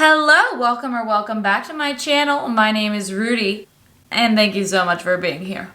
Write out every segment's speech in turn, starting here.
Hello, welcome back to my channel. My name is Rudi, and thank you so much for being here.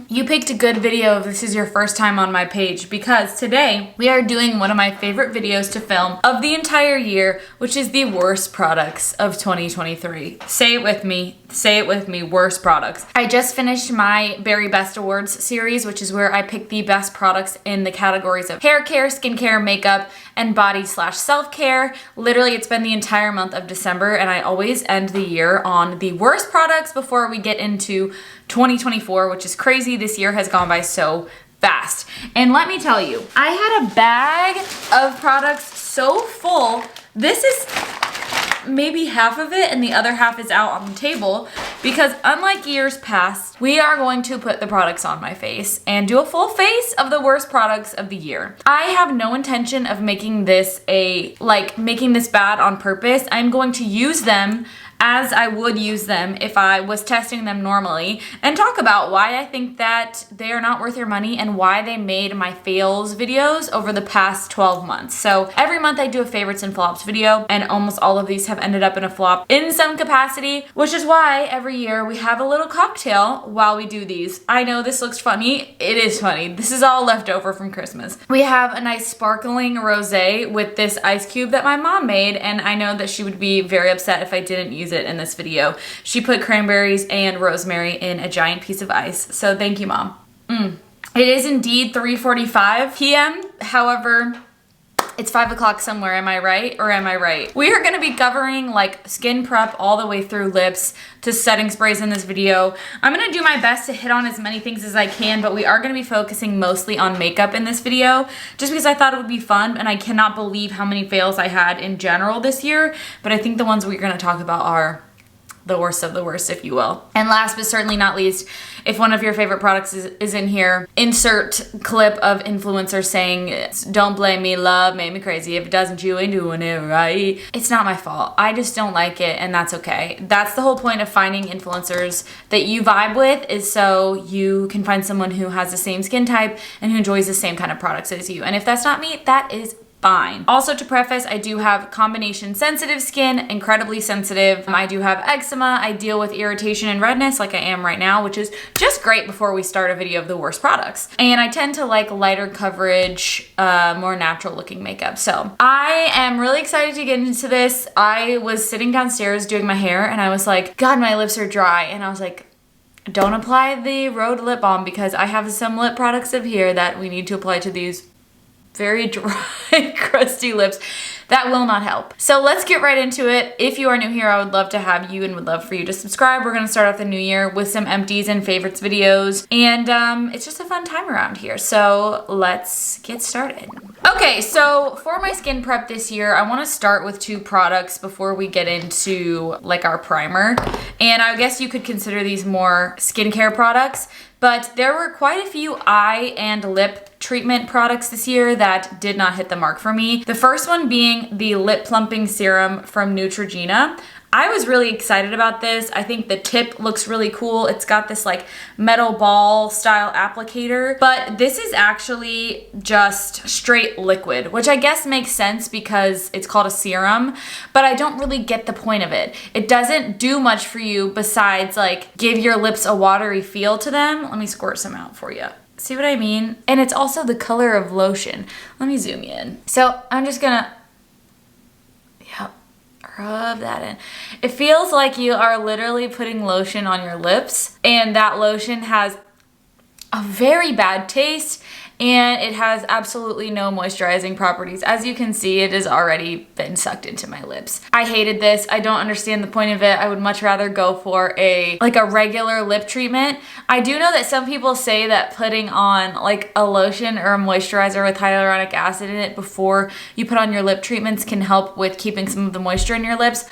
You picked a good video if this is your first time on my page, because today we are doing one of my favorite videos to film of the entire year, which is the worst products of 2023. Say it with me, worst products. I just finished my Berry Best Awards series, which is where I pick the best products in the categories of hair care, skincare, makeup, and body/self-care. Literally, it's been the entire month of December, and I always end the year on the worst products before we get into 2024, which is crazy. This year has gone by so fast. And let me tell you, I had a bag of products so full. This is maybe half of it and the other half is out on the table, because unlike years past, we are going to put the products on my face and do a full face of the worst products of the year. I have no intention of making this making this bad on purpose. I'm going to use them as I would use them if I was testing them normally, and talk about why I think that they are not worth your money and why they made my fails videos over the past 12 months. So every month I do a favorites and flops video, and almost all of these have ended up in a flop in some capacity, which is why every year we have a little cocktail while we do these. I know this looks funny. It is funny. This is all left over from Christmas. We have a nice sparkling rosé with this ice cube that my mom made, and I know that she would be very upset if I didn't use it in this video. She put cranberries and rosemary in a giant piece of ice. So thank you, Mom. It is indeed 3:45 p.m. However, it's 5 o'clock somewhere. Am I right? Or am I right? We are gonna be covering like skin prep all the way through lips to setting sprays in this video. I'm gonna do my best to hit on as many things as I can, but we are gonna be focusing mostly on makeup in this video, just because I thought it would be fun, and I cannot believe how many fails I had in general this year, but I think the ones we're gonna talk about are the worst of the worst, if you will. And last but certainly not least, if one of your favorite products is in here, insert clip of influencers saying, "Don't blame me, love made me crazy. If it doesn't, you ain't doing it right." It's not my fault. I just don't like it, and that's okay. That's the whole point of finding influencers that you vibe with, is so you can find someone who has the same skin type and who enjoys the same kind of products as you. And if that's not me, that is fine. Also, to preface, I do have combination sensitive skin, incredibly sensitive. I do have eczema. I deal with irritation and redness like I am right now, which is just great before we start a video of the worst products. And I tend to like lighter coverage, more natural looking makeup. So I am really excited to get into this. I was sitting downstairs doing my hair and I was like, God, my lips are dry. And I was like, don't apply the Rhode lip balm, because I have some lip products up here that we need to apply to these very dry, crusty lips. That will not help. So let's get right into it. If you are new here, I would love to have you and would love for you to subscribe. We're gonna start off the new year with some empties and favorites videos, and it's just a fun time around here. So let's get started. Okay, so for my skin prep this year, I wanna start with two products before we get into like our primer. And I guess you could consider these more skincare products, but there were quite a few eye and lip treatment products this year that did not hit the mark for me. The first one being the lip plumping serum from Neutrogena. I was really excited about this. I think the tip looks really cool. It's got this like metal ball style applicator, but this is actually just straight liquid, which I guess makes sense because it's called a serum, but I don't really get the point of it. It doesn't do much for you besides like give your lips a watery feel to them. Let me squirt some out for you. See what I mean? And it's also the color of lotion. Let me zoom in. So I'm just gonna, rub that in. It feels like you are literally putting lotion on your lips, and that lotion has a very bad taste, and it has absolutely no moisturizing properties. As you can see, it has already been sucked into my lips. I hated this. I don't understand the point of it. I would much rather go for a regular lip treatment. I do know that some people say that putting on like a lotion or a moisturizer with hyaluronic acid in it before you put on your lip treatments can help with keeping some of the moisture in your lips.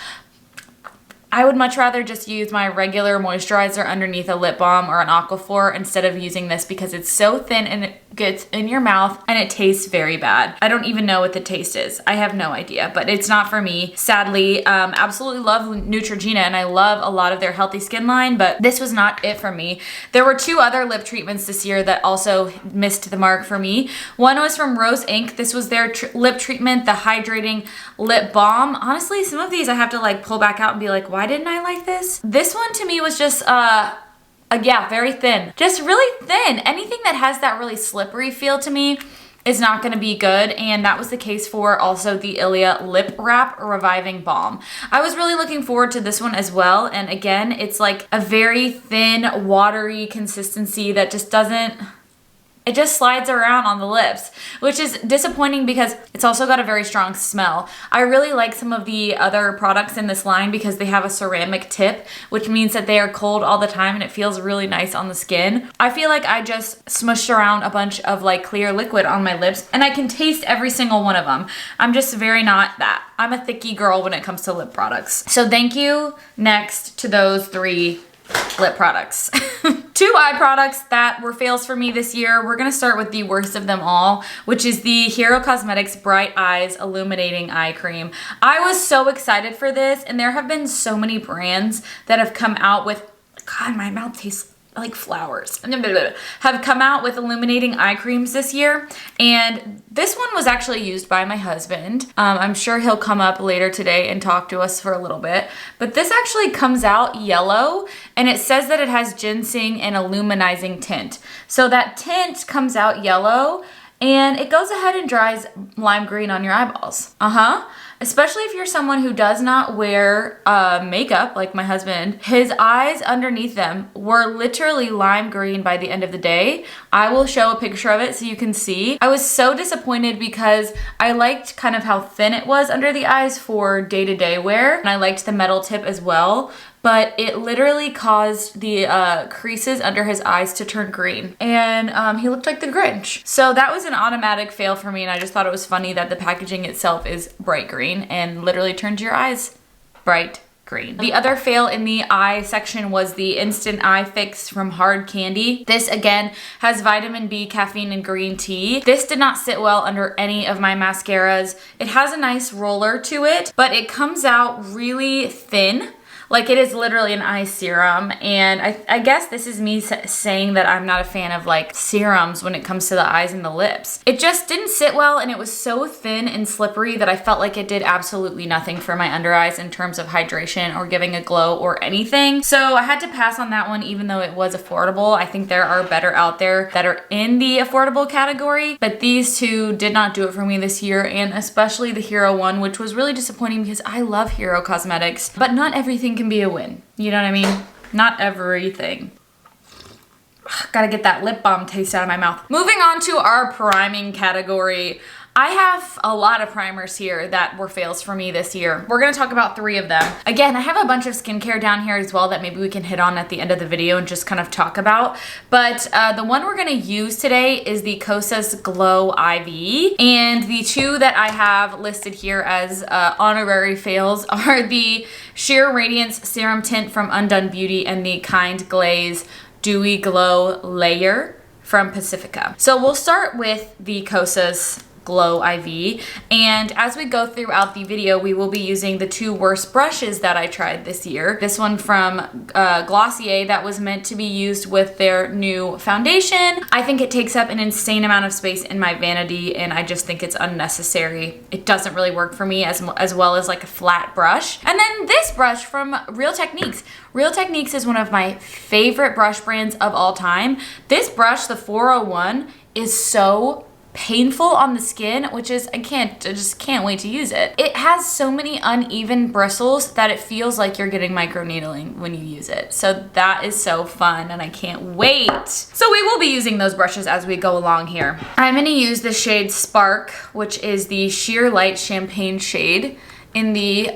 I would much rather just use my regular moisturizer underneath a lip balm or an Aquaphor instead of using this because it's so thin and it gets in your mouth and it tastes very bad. I don't even know what the taste is. I have no idea, but it's not for me. Sadly, absolutely love Neutrogena and I love a lot of their healthy skin line, but this was not it for me. There were two other lip treatments this year that also missed the mark for me. One was from Rose Inc. This was their lip treatment, the hydrating lip balm. Honestly, some of these I have to like pull back out and be like, why didn't I like this? This one to me was just, yeah, very thin. Just really thin. Anything that has that really slippery feel to me is not gonna be good, and that was the case for also the Ilia Lip Wrap Reviving Balm. I was really looking forward to this one as well, and again, it's like a very thin, watery consistency that just doesn't, it just slides around on the lips, which is disappointing because it's also got a very strong smell. I really like some of the other products in this line because they have a ceramic tip, which means that they are cold all the time and it feels really nice on the skin. I feel like I just smushed around a bunch of like clear liquid on my lips and I can taste every single one of them. I'm just very not that. I'm a thicky girl when it comes to lip products. So thank you next to those three lip products. Two eye products that were fails for me this year. We're gonna start with the worst of them all, which is the Hero Cosmetics Bright Eyes Illuminating Eye Cream. I was so excited for this, and there have been so many brands that have come out with, God, my mouth tastes like flowers, have come out with illuminating eye creams this year, and this one was actually used by my husband. I'm sure he'll come up later today and talk to us for a little bit, but this actually comes out yellow, and it says that it has ginseng and illuminizing tint. So that tint comes out yellow, and it goes ahead and dries lime green on your eyeballs. Especially if you're someone who does not wear makeup, like my husband. His eyes underneath them were literally lime green by the end of the day. I will show a picture of it so you can see. I was so disappointed because I liked kind of how thin it was under the eyes for day-to-day wear, and I liked the metal tip as well. But it literally caused the creases under his eyes to turn green. And he looked like the Grinch. So that was an automatic fail for me, and I just thought it was funny that the packaging itself is bright green and literally turns your eyes bright green. The other fail in the eye section was the Instant Eye Fix from Hard Candy. This again has vitamin B, caffeine, and green tea. This did not sit well under any of my mascaras. It has a nice roller to it, but it comes out really thin. Like, it is literally an eye serum, and I guess this is me saying that I'm not a fan of like serums when it comes to the eyes and the lips. It just didn't sit well, and it was so thin and slippery that I felt like it did absolutely nothing for my under eyes in terms of hydration or giving a glow or anything. So I had to pass on that one even though it was affordable. I think there are better out there that are in the affordable category, but these two did not do it for me this year, and especially the Hero one, which was really disappointing because I love Hero Cosmetics, but not everything can be a win. You know what I mean? Not everything. Gotta get that lip balm taste out of my mouth. Moving on to our priming category. I have a lot of primers here that were fails for me this year. We're gonna talk about three of them. Again, I have a bunch of skincare down here as well that maybe we can hit on at the end of the video and just kind of talk about. But the one we're gonna use today is the Kosas Glow IV. And the two that I have listed here as honorary fails are the Sheer Radiance Serum Tint from Undone Beauty and the Kind Glaze Dewy Glow Layer from Pacifica. So we'll start with the Kosas Glow IV, and as we go throughout the video we will be using the two worst brushes that I tried this year. This one from Glossier that was meant to be used with their new foundation. I think it takes up an insane amount of space in my vanity, and I just think it's unnecessary. It doesn't really work for me as well as like a flat brush. And then this brush from Real Techniques. Real Techniques is one of my favorite brush brands of all time. This brush, the 401, is so painful on the skin, which is, I just can't wait to use it. It has so many uneven bristles that it feels like you're getting microneedling when you use it. So that is so fun, and I can't wait. So we will be using those brushes as we go along here. I'm gonna use the shade Spark, which is the Sheer Light Champagne shade in the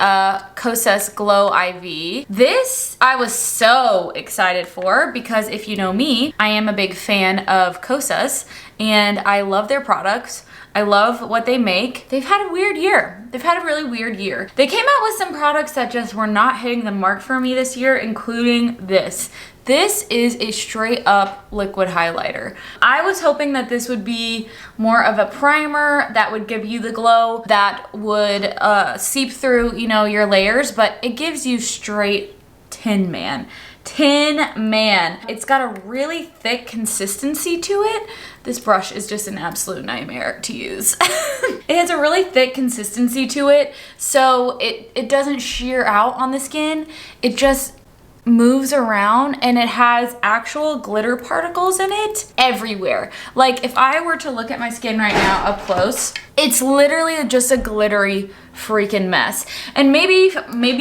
Kosas Glow IV. This I was so excited for because if you know me, I am a big fan of Kosas and I love their products. I love what they make. They've had a weird year. They've had a really weird year. They came out with some products that just were not hitting the mark for me this year, including this. This is a straight up liquid highlighter. I was hoping that this would be more of a primer that would give you the glow, that would seep through, you know, your layers, but it gives you straight Tin Man. Tin Man. It's got a really thick consistency to it. This brush is just an absolute nightmare to use. It has a really thick consistency to it, so it doesn't shear out on the skin. It just moves around, and it has actual glitter particles in it everywhere. Like if I were to look at my skin right now up close, it's literally just a glittery freaking mess. And maybe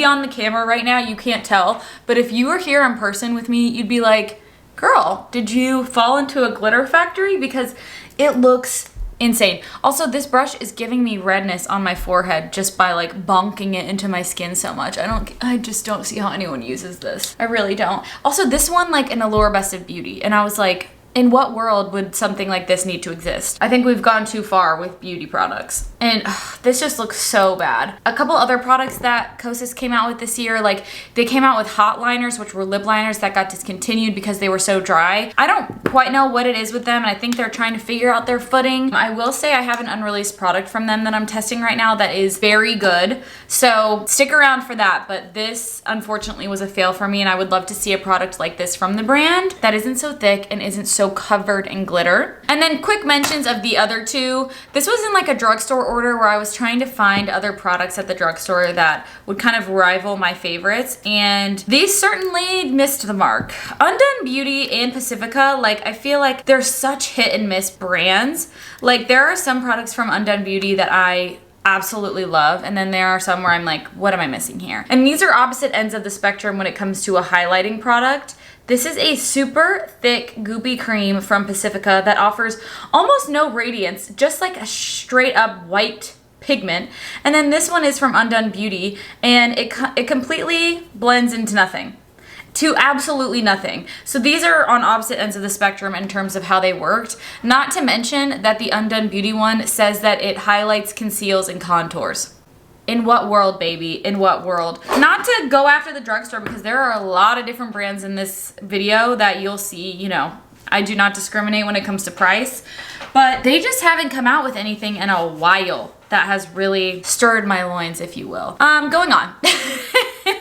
on the camera right now you can't tell, but if you were here in person with me, you'd be like, girl, did you fall into a glitter factory? Because it looks insane. Also, this brush is giving me redness on my forehead just by like bonking it into my skin so much. I just don't see how anyone uses this. I really don't. Also, this one like an Allure Best of Beauty, and I was like, in what world would something like this need to exist? I think we've gone too far with beauty products. And this just looks so bad. A couple other products that Kosas came out with this year, like they came out with hot liners, which were lip liners that got discontinued because they were so dry. I don't quite know what it is with them, and I think they're trying to figure out their footing. I will say I have an unreleased product from them that I'm testing right now that is very good. So stick around for that, but this unfortunately was a fail for me, and I would love to see a product like this from the brand that isn't so thick and isn't so covered in glitter. And then quick mentions of the other two. This was in like a drugstore order where I was trying to find other products at the drugstore that would kind of rival my favorites, and these certainly missed the mark. Undone Beauty and Pacifica, like I feel like they're such hit and miss brands. Like there are some products from Undone Beauty that I absolutely love, and then there are some where I'm like, what am I missing here? And these are opposite ends of the spectrum when it comes to a highlighting product. This is a super thick goopy cream from Pacifica that offers almost no radiance, just like a straight up white pigment. And then this one is from Undone Beauty, and it completely blends into nothing. To absolutely nothing. So these are on opposite ends of the spectrum in terms of how they worked. Not to mention that the Undone Beauty one says that it highlights, conceals, and contours. In what world, baby? In what world? Not to go after the drugstore, because there are a lot of different brands in this video that you'll see, you know, I do not discriminate when it comes to price, but they just haven't come out with anything in a while that has really stirred my loins, if you will. Going on.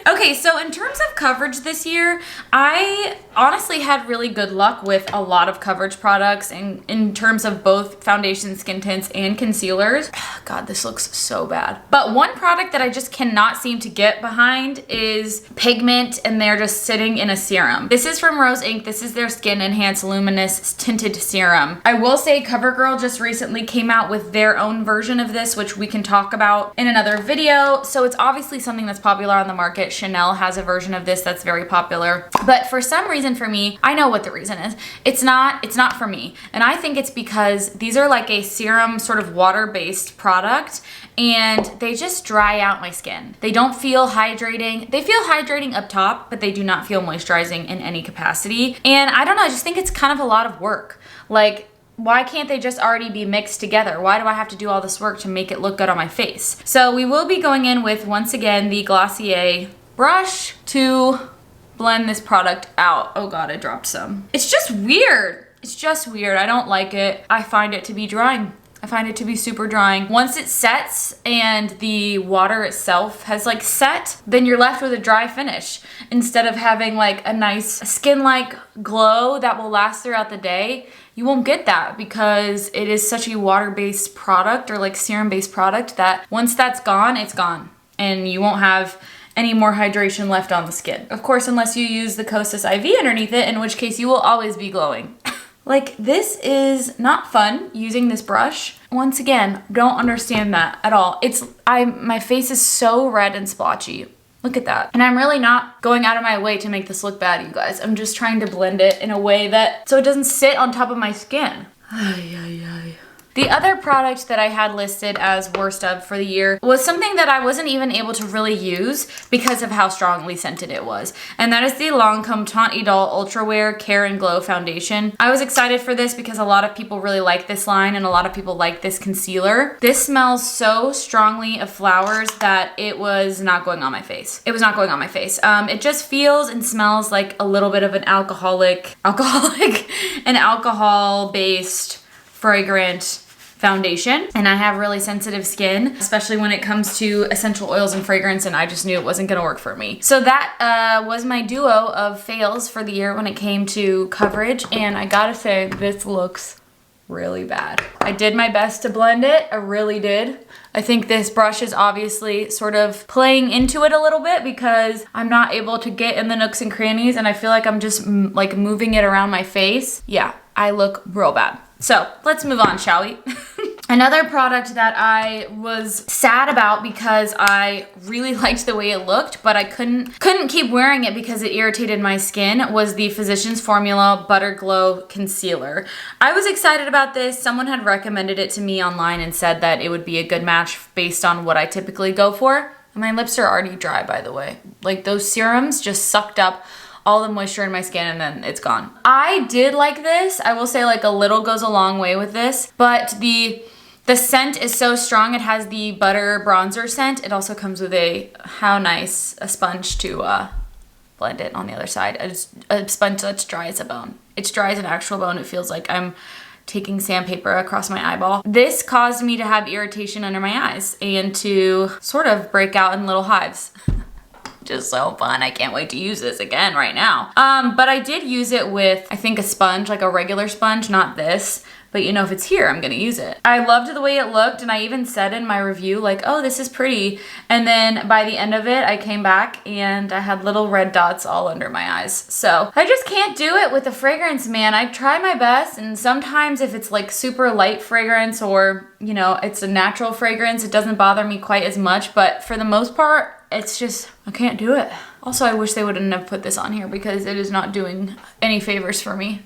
Okay, so in terms of coverage this year, I honestly had really good luck with a lot of coverage products in terms of both foundation, skin tints, and concealers. God, this looks so bad. But one product that I just cannot seem to get behind is pigment, and they're just sitting in a serum. This is from Rose Inc. This is their Skin Enhance Luminous Tinted Serum. I will say CoverGirl just recently came out with their own version of this, which we can talk about in another video. So it's obviously something that's popular on the market. Chanel has a version of this that's very popular. But for some reason for me, I know what the reason is. It's not for me. And I think it's because these are like a serum sort of water-based product, and they just dry out my skin. They don't feel hydrating. They feel hydrating up top, but they do not feel moisturizing in any capacity. And I don't know, I just think it's kind of a lot of work. Like, why can't they just already be mixed together? Why do I have to do all this work to make it look good on my face? So we will be going in with, once again, the Glossier brush to blend this product out. Oh God, I dropped some. It's just weird. It's just weird. I don't like it. I find it to be drying. I find it to be super drying. Once it sets and the water itself has like set, then you're left with a dry finish. Instead of having like a nice skin-like glow that will last throughout the day, you won't get that because it is such a water-based product or like serum-based product that once that's gone, it's gone. And you won't have any more hydration left on the skin. Of course, unless you use the Kosas IV underneath it, in which case you will always be glowing. Like, this is not fun using this brush. Once again, don't understand that at all. My face is so red and splotchy. Look at that. And I'm really not going out of my way to make this look bad, you guys. I'm just trying to blend it in a way that, so it doesn't sit on top of my skin. Ay, ay, ay. The other product that I had listed as worst of for the year was something that I wasn't even able to really use because of how strongly scented it was. And that is the Lancome Teint Idole Ultra Wear Care and Glow Foundation. I was excited for this because a lot of people really like this line and a lot of people like this concealer. This smells so strongly of flowers that it was not going on my face. It was not going on my face. It just feels and smells like a little bit of an alcohol-based fragrant foundation, and I have really sensitive skin, especially when it comes to essential oils and fragrance, and I just knew it wasn't gonna work for me. So that was my duo of fails for the year when it came to coverage, and I gotta say, this looks really bad. I did my best to blend it, I really did. I think this brush is obviously sort of playing into it a little bit because I'm not able to get in the nooks and crannies, and I feel like I'm just like moving it around my face. Yeah, I look real bad. So let's move on, shall we? Another product that I was sad about because I really liked the way it looked, but I couldn't keep wearing it because it irritated my skin, was the Physicians Formula Butter Glow Concealer. I was excited about this. Someone had recommended it to me online and said that it would be a good match based on what I typically go for. And my lips are already dry, by the way. Like, those serums just sucked up all the moisture in my skin and then it's gone. I did like this. I will say, like, a little goes a long way with this, but the scent is so strong. It has the butter bronzer scent. It also comes with a sponge to blend it on the other side. A sponge that's dry as a bone. It's dry as an actual bone. It feels like I'm taking sandpaper across my eyeball. This caused me to have irritation under my eyes and to sort of break out in little hives. Just so fun. I can't wait to use this again right now. But I did use it with, I think, a sponge, like a regular sponge, not this. But you know, if it's here, I'm gonna use it. I loved the way it looked, and I even said in my review, like, oh, this is pretty. And then by the end of it, I came back and I had little red dots all under my eyes. So I just can't do it with the fragrance, man. I try my best, and sometimes if it's like super light fragrance or, you know, it's a natural fragrance, it doesn't bother me quite as much. But for the most part, it's just, I can't do it. Also, I wish they wouldn't have put this on here because it is not doing any favors for me.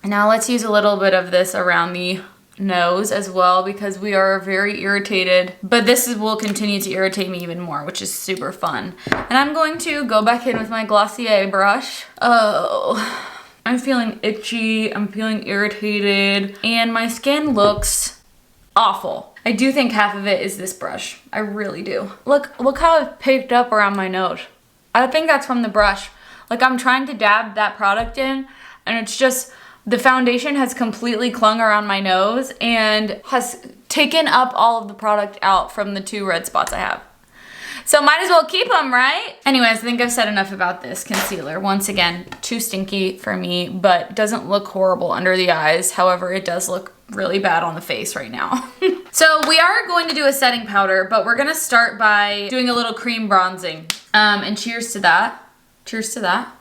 Now let's use a little bit of this around the nose as well because we are very irritated, but this will continue to irritate me even more, which is super fun. And I'm going to go back in with my Glossier brush. Oh, I'm feeling itchy, I'm feeling irritated, and my skin looks awful. I do think half of it is this brush. I really do. Look how it picked up around my nose. I think that's from the brush. Like, I'm trying to dab that product in, and it's just, the foundation has completely clung around my nose and has taken up all of the product out from the 2 red spots I have. So might as well keep them, right? Anyways, I think I've said enough about this concealer. Once again, too stinky for me, but doesn't look horrible under the eyes. However, it does look really bad on the face right now. So we are going to do a setting powder, but we're gonna start by doing a little cream bronzing. And cheers to that. Cheers to that.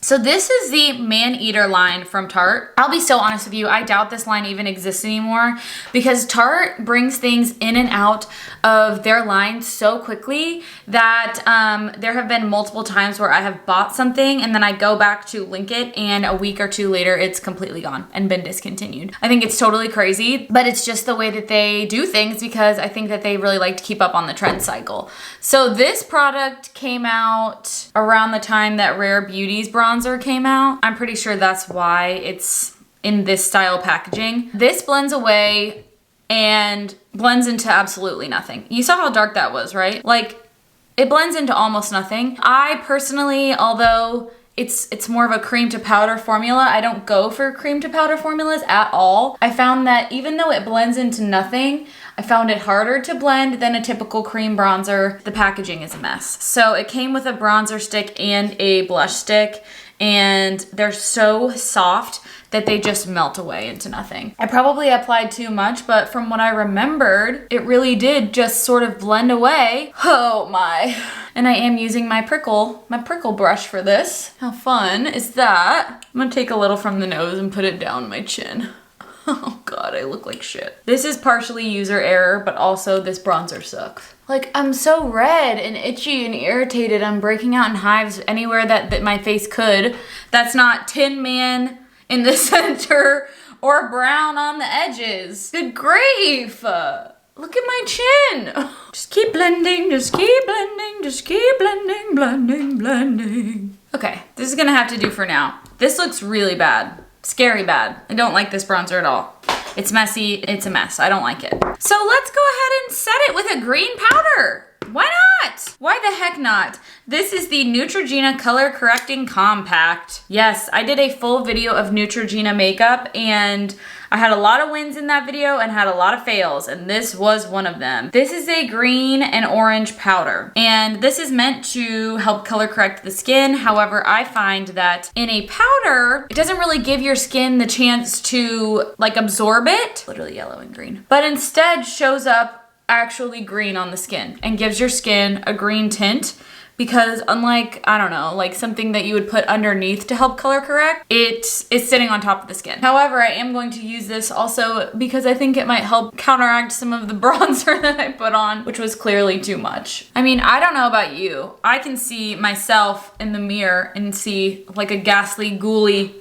So this is the Man-Eater line from Tarte. I'll be so honest with you, I doubt this line even exists anymore because Tarte brings things in and out of their line so quickly that there have been multiple times where I have bought something and then I go back to link it and a week or 2 later it's completely gone and been discontinued. I think it's totally crazy, but it's just the way that they do things because I think that they really like to keep up on the trend cycle. So this product came out around the time that Rare Beauty's bronzer came out. I'm pretty sure that's why it's in this style packaging. This blends away and blends into absolutely nothing. You saw how dark that was, right? Like, it blends into almost nothing. I personally, although it's more of a cream to powder formula, I don't go for cream to powder formulas at all. I found that even though it blends into nothing, I found it harder to blend than a typical cream bronzer. The packaging is a mess. So it came with a bronzer stick and a blush stick, and they're so soft that they just melt away into nothing. I probably applied too much, but from what I remembered, it really did just sort of blend away. Oh my. And I am using my prickle brush for this. How fun is that? I'm gonna take a little from the nose and put it down my chin. Oh God, I look like shit. This is partially user error, but also this bronzer sucks. Like, I'm so red and itchy and irritated. I'm breaking out in hives anywhere that my face could. That's not Tin Man in the center or brown on the edges. Good grief. Look at my chin. Just keep blending, just keep blending, just keep blending, blending, blending. Okay, this is gonna have to do for now. This looks really bad. Scary bad. I don't like this bronzer at all. It's messy, it's a mess. I don't like it. So let's go ahead and set it with a green powder. Why not? Why the heck not? This is the Neutrogena Color Correcting Compact. Yes, I did a full video of Neutrogena makeup and I had a lot of wins in that video and had a lot of fails, and this was one of them. This is a green and orange powder, and this is meant to help color correct the skin. However, I find that in a powder, it doesn't really give your skin the chance to like absorb it, literally yellow and green, but instead shows up actually green on the skin and gives your skin a green tint. Because unlike, I don't know, like something that you would put underneath to help color correct, it's sitting on top of the skin. However, I am going to use this also because I think it might help counteract some of the bronzer that I put on, which was clearly too much. I mean, I don't know about you. I can see myself in the mirror and see like a ghastly, ghouly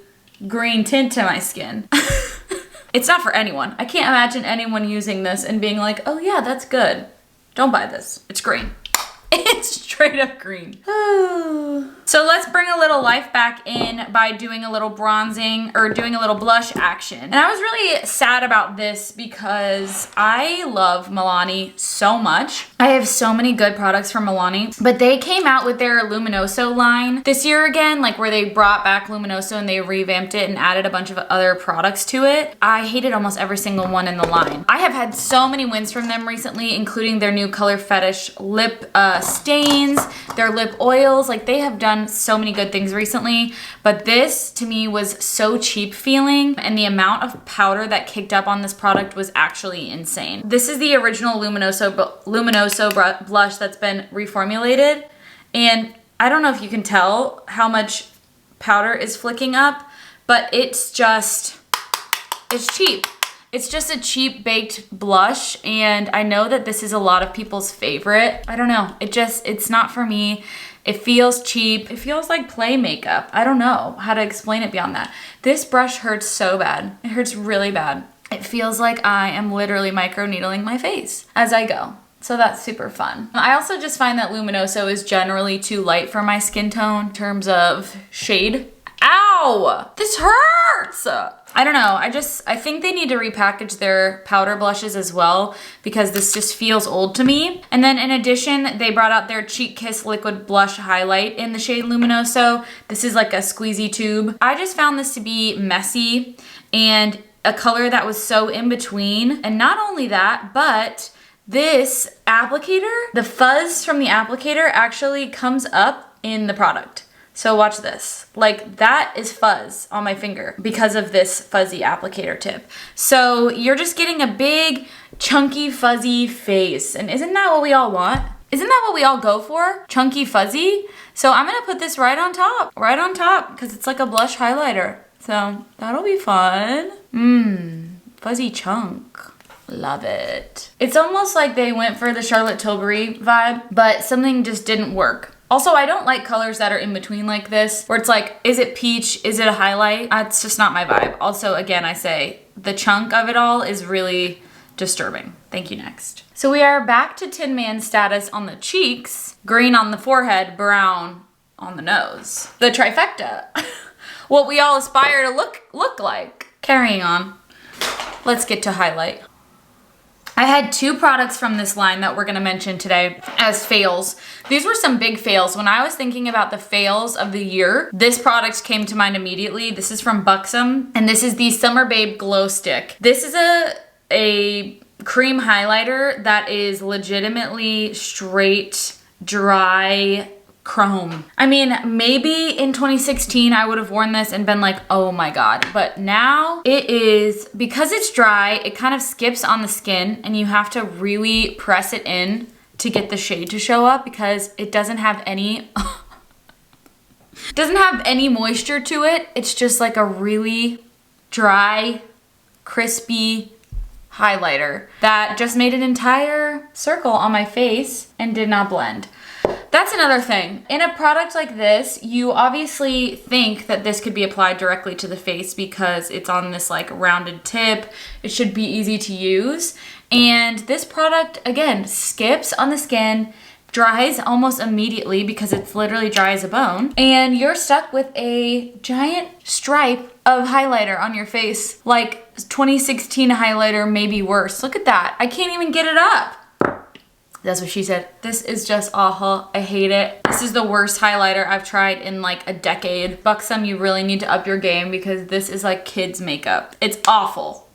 green tint to my skin. It's not for anyone. I can't imagine anyone using this and being like, oh yeah, that's good. Don't buy this. It's green. It's straight up green. So let's bring a little life back in by doing a little bronzing or doing a little blush action. And I was really sad about this because I love Milani so much. I have so many good products from Milani, but they came out with their Luminoso line this year again, like where they brought back Luminoso and they revamped it and added a bunch of other products to it. I hated almost every single one in the line. I have had so many wins from them recently, including their new Color Fetish lip stains, their lip oils. Like they have done so many good things recently, but this to me was so cheap feeling, and the amount of powder that kicked up on this product was actually insane. This is the original Luminoso blush that's been reformulated, and I don't know if you can tell how much powder is flicking up, but it's cheap. It's just a cheap baked blush, and I know that this is a lot of people's favorite. I don't know, it's not for me. It feels cheap. It feels like play makeup. I don't know how to explain it beyond that. This brush hurts so bad. It hurts really bad. It feels like I am literally microneedling my face as I go. So that's super fun. I also just find that Luminoso is generally too light for my skin tone in terms of shade. Ow! This hurts! I don't know, I think they need to repackage their powder blushes as well because this just feels old to me. And then in addition, they brought out their Cheek Kiss Liquid Blush Highlight in the shade Luminoso. This is like a squeezy tube. I just found this to be messy and a color that was so in between. And not only that, but this applicator, the fuzz from the applicator actually comes up in the product. So watch this. Like that is fuzz on my finger because of this fuzzy applicator tip. So you're just getting a big, chunky, fuzzy face. And isn't that what we all want? Isn't that what we all go for? Chunky, fuzzy? So I'm gonna put this right on top, because it's like a blush highlighter. So that'll be fun. Fuzzy chunk. Love it. It's almost like they went for the Charlotte Tilbury vibe, but something just didn't work. Also, I don't like colors that are in between like this, where it's like, is it peach? Is it a highlight? It's just not my vibe. Also, again, I say the chunk of it all is really disturbing. Thank you, next. So we are back to Tin Man status on the cheeks, green on the forehead, brown on the nose. The trifecta. What we all aspire to look like. Carrying on. Let's get to highlight. I had two products from this line that we're gonna mention today as fails. These were some big fails. When I was thinking about the fails of the year, this product came to mind immediately. This is from Buxom, and this is the Summer Babe Glow Stick. This is a cream highlighter that is legitimately straight, dry, chrome. I mean, maybe in 2016 I would have worn this and been like, oh my god. But now it is, because it's dry, it kind of skips on the skin and you have to really press it in to get the shade to show up because it doesn't have any moisture to it. It's just like a really dry, crispy highlighter that just made an entire circle on my face and did not blend. That That's another thing. In a product like this, you obviously think that this could be applied directly to the face because it's on this like rounded tip. It should be easy to use. And this product, again, skips on the skin, dries almost immediately because it's literally dry as a bone. And you're stuck with a giant stripe of highlighter on your face, like 2016 highlighter, maybe worse. Look at that. I can't even get it up. That's what she said. This is just awful. I hate it. This is the worst highlighter I've tried in like a decade. Buxom, you really need to up your game because this is like kids makeup. It's awful.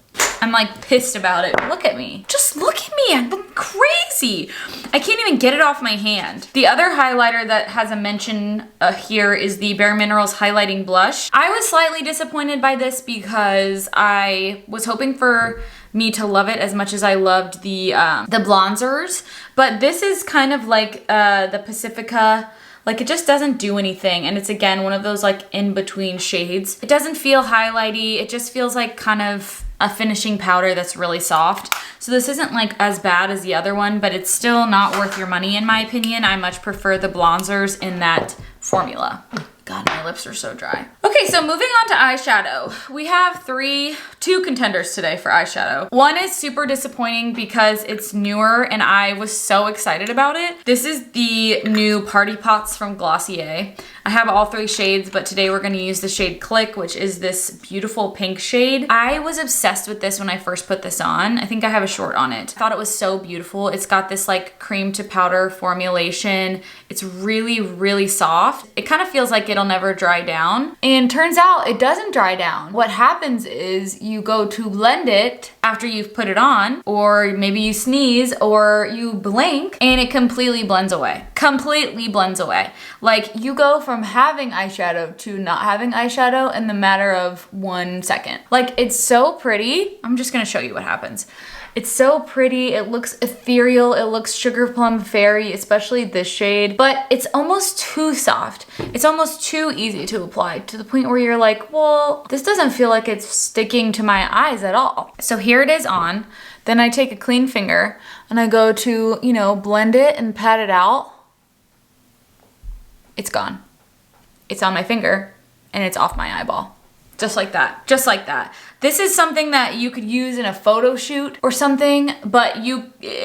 I'm like pissed about it. Look at me. Just look at me. I'm crazy. I can't even get it off my hand. The other highlighter that has a mention here is the Bare Minerals Highlighting Blush. I was slightly disappointed by this because I was hoping for me to love it as much as I loved the bronzers. But this is kind of like the Pacifica. Like it just doesn't do anything. And it's again, one of those like in-between shades. It doesn't feel highlighty. It just feels like kind of a finishing powder that's really soft. So this isn't like as bad as the other one, but it's still not worth your money in my opinion. I much prefer the bronzers in that formula. God, my lips are so dry. Okay, so moving on to eyeshadow. We have two contenders today for eyeshadow. One is super disappointing because it's newer and I was so excited about it. This is the new Party Pots from Glossier. I have all 3 shades, but today we're gonna use the shade Click, which is this beautiful pink shade. I was obsessed with this when I first put this on. I think I have a short on it. I thought it was so beautiful. It's got this like cream to powder formulation. It's really, really soft. It kind of feels like it'll never dry down. And turns out it doesn't dry down. What happens is you go to blend it after you've put it on, or maybe you sneeze or you blink and it completely blends away. Completely blends away. Like you go from having eyeshadow to not having eyeshadow in the matter of 1 second. Like it's so pretty. I'm just gonna show you what happens. It's so pretty, it looks ethereal, it looks sugar plum fairy, especially this shade, but it's almost too soft. It's almost too easy to apply to the point where you're like, well, this doesn't feel like it's sticking to my eyes at all. So here it is on, then I take a clean finger and I go to, you know, blend it and pat it out. It's gone. It's on my finger and it's off my eyeball. Just like that, just like that. This is something that you could use in a photo shoot or something, but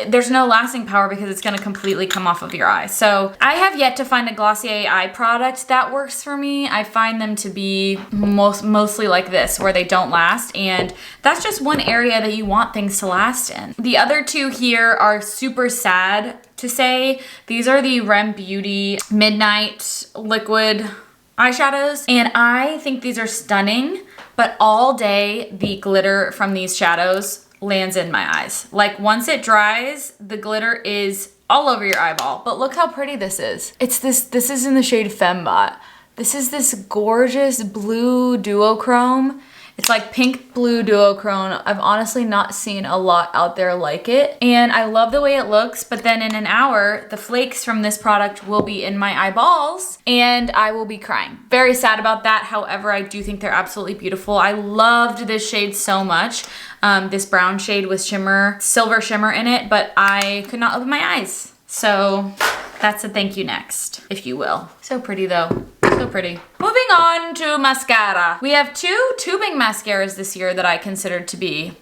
there's no lasting power because it's gonna completely come off of your eye. So I have yet to find a Glossier eye product that works for me. I find them to be mostly like this, where they don't last, and that's just one area that you want things to last in. The other 2 here are super sad to say. These are the Rem Beauty Midnight Liquid eyeshadows, and I think these are stunning, but all day the glitter from these shadows lands in my eyes. Like once it dries, the glitter is all over your eyeball. But look how pretty this is. This is in the shade Fembot. This is this gorgeous blue duochrome. It's like pink blue duochrome. I've honestly not seen a lot out there like it. And I love the way it looks, but then in an hour, the flakes from this product will be in my eyeballs and I will be crying. Very sad about that. However, I do think they're absolutely beautiful. I loved this shade so much. This brown shade with shimmer, silver shimmer in it, but I could not open my eyes. So that's a thank you next, if you will. So pretty though. So pretty. Moving on to mascara. We have 2 tubing mascaras this year that I considered to be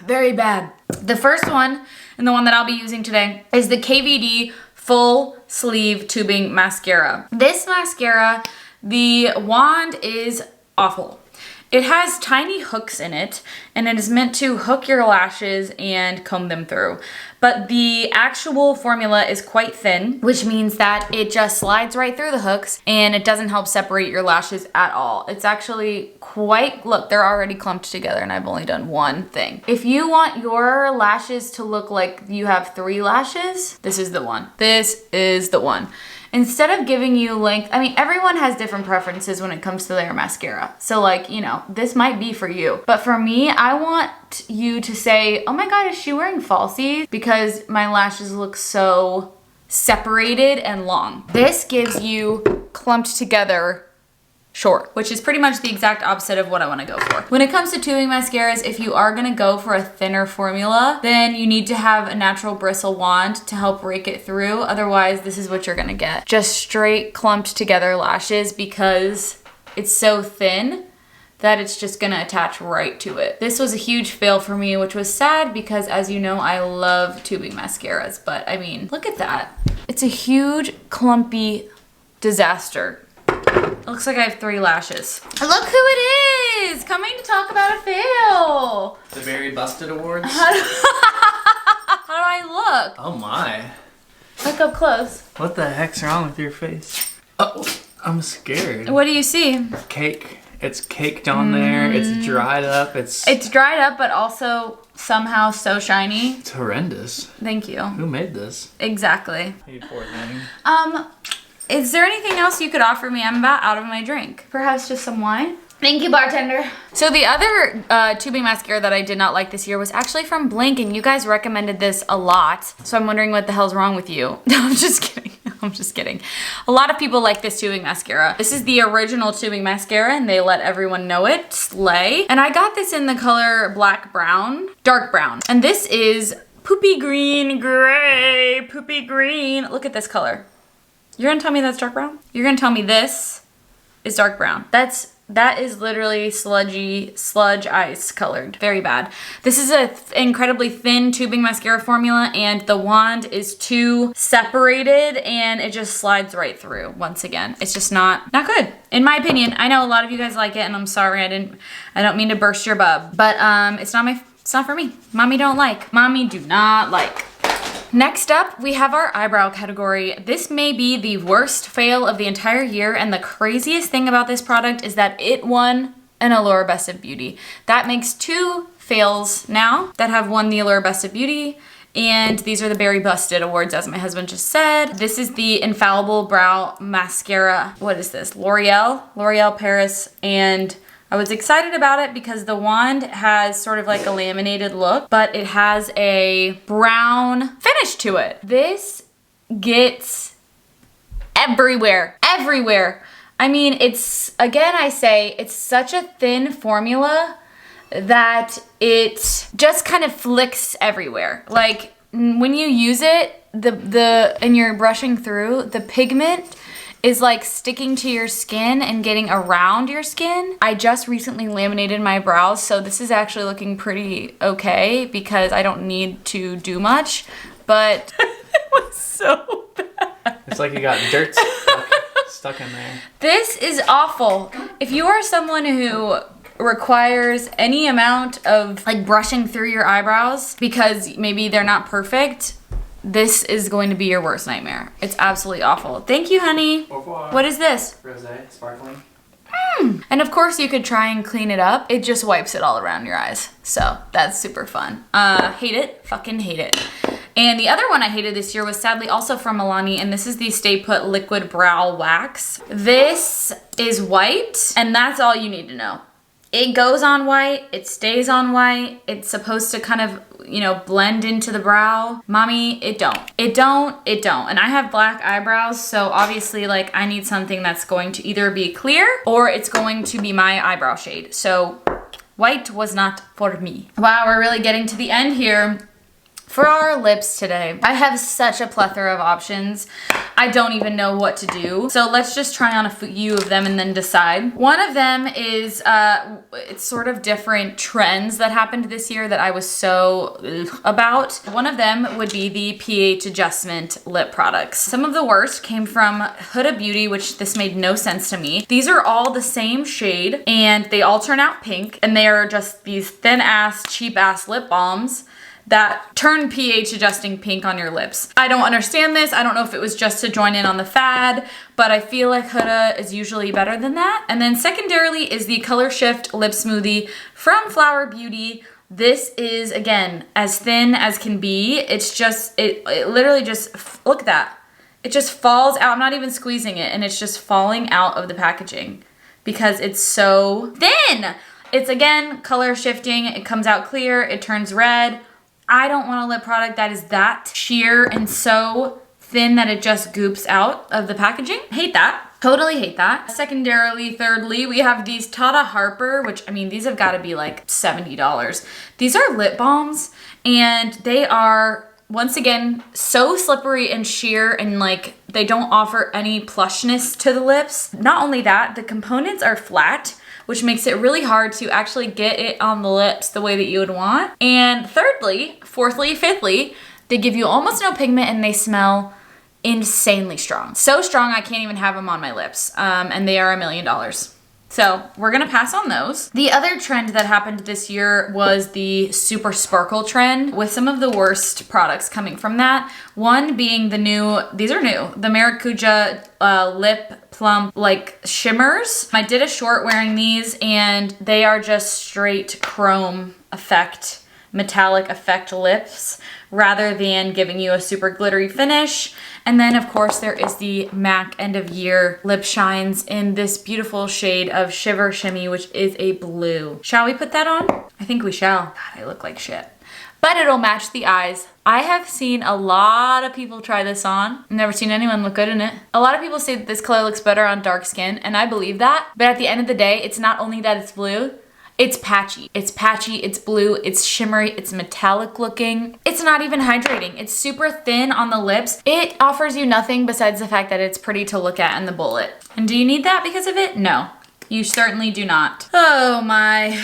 very bad. The first one, and the one that I'll be using today, is the KVD Full Sleeve Tubing Mascara. This mascara, the wand is awful. It has tiny hooks in it, and it is meant to hook your lashes and comb them through. But the actual formula is quite thin, which means that it just slides right through the hooks and it doesn't help separate your lashes at all. It's actually quite, look, they're already clumped together and I've only done one thing. If you want your lashes to look like you have 3 lashes, this is the one. This is the one. Instead of giving you length, I mean, everyone has different preferences when it comes to their mascara. So like, you know, this might be for you. But for me, I want you to say, oh my God, is she wearing falsies? Because my lashes look so separated and long. This gives you clumped together short, which is pretty much the exact opposite of what I want to go for. When it comes to tubing mascaras, if you are going to go for a thinner formula, then you need to have a natural bristle wand to help rake it through. Otherwise, this is what you're going to get. Just straight clumped together lashes because it's so thin that it's just gonna attach right to it. This was a huge fail for me, which was sad because, as you know, I love tubing mascaras, but I mean, look at that. It's a huge, clumpy disaster. It looks like I have 3 lashes. Look who it is! Coming to talk about a fail! The Very Busted Awards? How do I look? Oh my. Look up close. What the heck's wrong with your face? Oh, I'm scared. What do you see? Cake. It's caked on there. It's dried up. It's dried up, but also somehow so shiny. It's horrendous. Thank you. Who made this? Exactly. You poor thing. Is there anything else you could offer me? I'm about out of my drink. Perhaps just some wine? Thank you, bartender. So the other tubing mascara that I did not like this year was actually from Blink, and you guys recommended this a lot. So I'm wondering what the hell's wrong with you. No, I'm just kidding. I'm just kidding. A lot of people like this tubing mascara. This is the original tubing mascara, and they let everyone know it. Slay. And I got this in the color black brown, dark brown. And this is poopy green, gray, poopy green. Look at this color. You're gonna tell me that's dark brown? You're gonna tell me this is dark brown. That is literally sludge ice colored. Very bad. This is a incredibly thin tubing mascara formula, and the wand is too separated and it just slides right through once again. It's just not good. In my opinion. I know a lot of you guys like it, and I'm sorry I don't mean to burst your bub, but it's not for me. Mommy don't like. Mommy do not like. Next up, we have our eyebrow category. This may be the worst fail of the entire year, and the craziest thing about this product is that it won an Allure Best of Beauty. That makes 2 fails now that have won the Allure Best of Beauty, and these are the Very Busted Awards, as my husband just said. This is the Infallible Brow Mascara. What is this? L'Oreal Paris, and I was excited about it because the wand has sort of like a laminated look, but it has a brown finish to it. This gets everywhere. I mean, again, I say, it's such a thin formula that it just kind of flicks everywhere. Like when you use it, and you're brushing through, the pigment is like sticking to your skin and getting around your skin. I just recently laminated my brows, so this is actually looking pretty okay because I don't need to do much, but it was so bad. It's like you got dirt stuck in there. This is awful. If you are someone who requires any amount of like brushing through your eyebrows because maybe they're not perfect, this is going to be your worst nightmare. It's absolutely awful. Thank you, honey. Au revoir. What is this? Rosé, sparkling. And of course you could try and clean it up. It just wipes it all around your eyes. So that's super fun. Hate it, fucking hate it. And the other one I hated this year was sadly also from Milani, and this is the Stay Put Liquid Brow Wax. This is white, and that's all you need to know. It goes on white, it stays on white, it's supposed to kind of, you know, blend into the brow. Mommy, it don't. It don't. And I have black eyebrows, so obviously like I need something that's going to either be clear or it's going to be my eyebrow shade. So white was not for me. Wow, we're really getting to the end here. For our lips today, I have such a plethora of options. I don't even know what to do. So let's just try on a few of them and then decide. One of them is, it's sort of different trends that happened this year that I was so about. One of them would be the pH adjustment lip products. Some of the worst came from Huda Beauty, which this made no sense to me. These are all the same shade and they all turn out pink, and they are just these thin ass, cheap ass lip balms that turn pH adjusting pink on your lips. I don't understand this. I don't know if it was just to join in on the fad, but I feel like Huda is usually better than that. And then secondarily is the Color Shift Lip Smoothie from Flower Beauty. This is, again, as thin as can be. It's just, it literally just, look at that. It just falls out. I'm not even squeezing it, and it's just falling out of the packaging because it's so thin. It's, again, color shifting. It comes out clear. It turns red. I don't want a lip product that is that sheer and so thin that it just goops out of the packaging. Hate that. Totally hate that. Secondarily, thirdly, we have these Tata Harper, which, I mean, these have got to be like $70. These are lip balms, and they are, once again, so slippery and sheer, and like they don't offer any plushness to the lips. Not only that, the components are flat, which makes it really hard to actually get it on the lips the way that you would want. And thirdly, fourthly, fifthly, they give you almost no pigment and they smell insanely strong. So strong I can't even have them on my lips. And they are $1 million. So we're gonna pass on those. The other trend that happened this year was the super sparkle trend, with some of the worst products coming from that. One being the new, these are new, the Maracuja lip plump like shimmers. I did a short wearing these and they are just straight chrome effect, metallic effect lips, rather than giving you a super glittery finish. And then of course there is the MAC end of year lip shines in this beautiful shade of Shiver Shimmy, which is a blue. Shall we put that on? I think we shall. God, I look like shit. But it'll match the eyes. I have seen a lot of people try this on. I've never seen anyone look good in it. A lot of people say that this color looks better on dark skin, and I believe that. But at the end of the day, it's not only that it's blue, it's patchy. It's patchy, it's blue, it's shimmery, it's metallic looking. It's not even hydrating. It's super thin on the lips. It offers you nothing besides the fact that it's pretty to look at in the bullet. And do you need that because of it? No, you certainly do not. Oh my.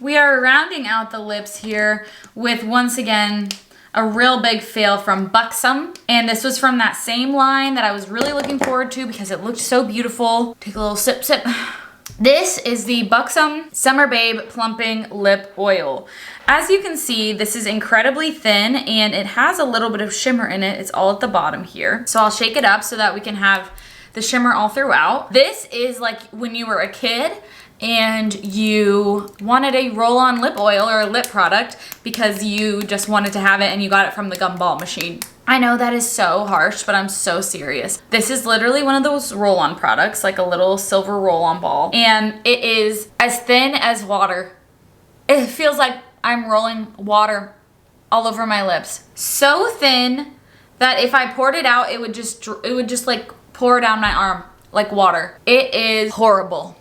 We are rounding out the lips here with, once again, a real big fail from Buxom. And this was from that same line that I was really looking forward to because it looked so beautiful. Take a little sip, sip. This is the Buxom Summer Babe Plumping Lip Oil. As you can see, this is incredibly thin and it has a little bit of shimmer in it. It's all at the bottom here. So I'll shake it up so that we can have the shimmer all throughout. This is like when you were a kid and you wanted a roll-on lip oil or a lip product because you just wanted to have it and you got it from the gumball machine. I know that is so harsh, but I'm so serious. This is literally one of those roll-on products, like a little silver roll-on ball. And it is as thin as water. It feels like I'm rolling water all over my lips. So thin that if I poured it out, it would just like pour down my arm like water. It is horrible.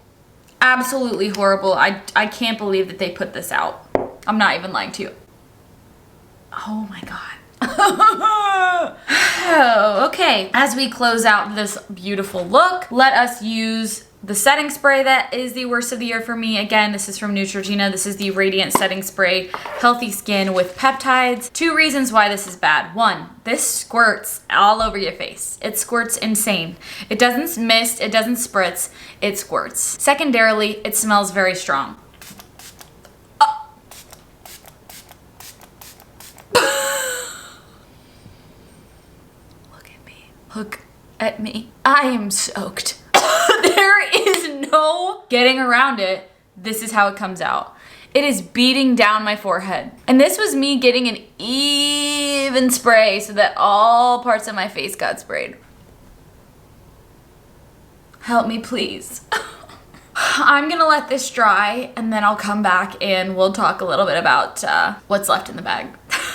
Absolutely horrible. I can't believe that they put this out. I'm not even lying to you. Oh my God. Oh, okay, as we close out this beautiful look, let us use the setting spray that is the worst of the year for me. Again, this is from Neutrogena. This is the Radiant Setting Spray Healthy Skin with Peptides. 2 reasons why this is bad. 1, this squirts all over your face. It squirts insane. It doesn't mist, it doesn't spritz, it squirts. Secondarily, it smells very strong. Look at me. I am soaked. There is no getting around it. This is how it comes out. It is beating down my forehead. And this was me getting an even spray so that all parts of my face got sprayed. Help me, please. I'm gonna let this dry and then I'll come back and we'll talk a little bit about what's left in the bag.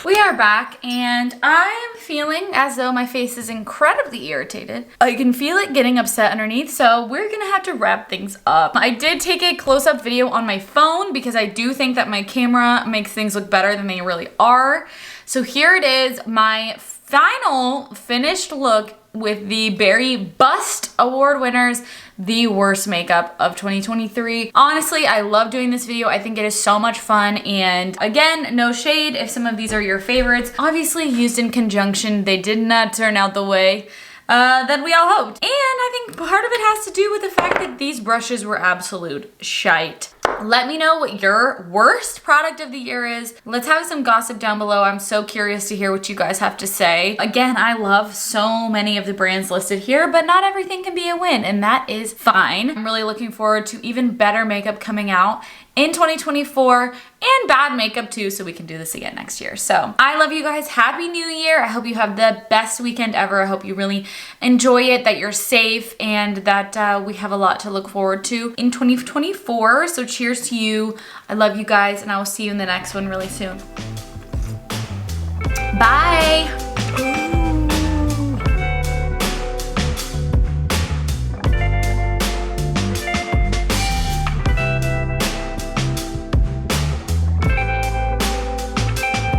We are back and I am feeling as though my face is incredibly irritated. I can feel it getting upset underneath, so we're gonna have to wrap things up. I did take a close-up video on my phone because I do think that my camera makes things look better than they really are. So here it is, my final finished look with the Berry Bust Award winners, the worst makeup of 2023. Honestly, I love doing this video. I think it is so much fun, and again, no shade if some of these are your favorites. Obviously used in conjunction, they did not turn out the way that we all hoped. And I think part of it has to do with the fact that these brushes were absolute shite. Let me know what your worst product of the year is. Let's have some gossip down below. I'm so curious to hear what you guys have to say. Again, I love so many of the brands listed here, but not everything can be a win, and that is fine. I'm really looking forward to even better makeup coming out in 2024 and bad makeup too, so we can do this again next year. So I love you guys. Happy New Year. I hope you have the best weekend ever. I hope you really enjoy it, that you're safe, and that we have a lot to look forward to in 2024. So cheers to you. I love you guys, and I will see you in the next one really soon. Bye.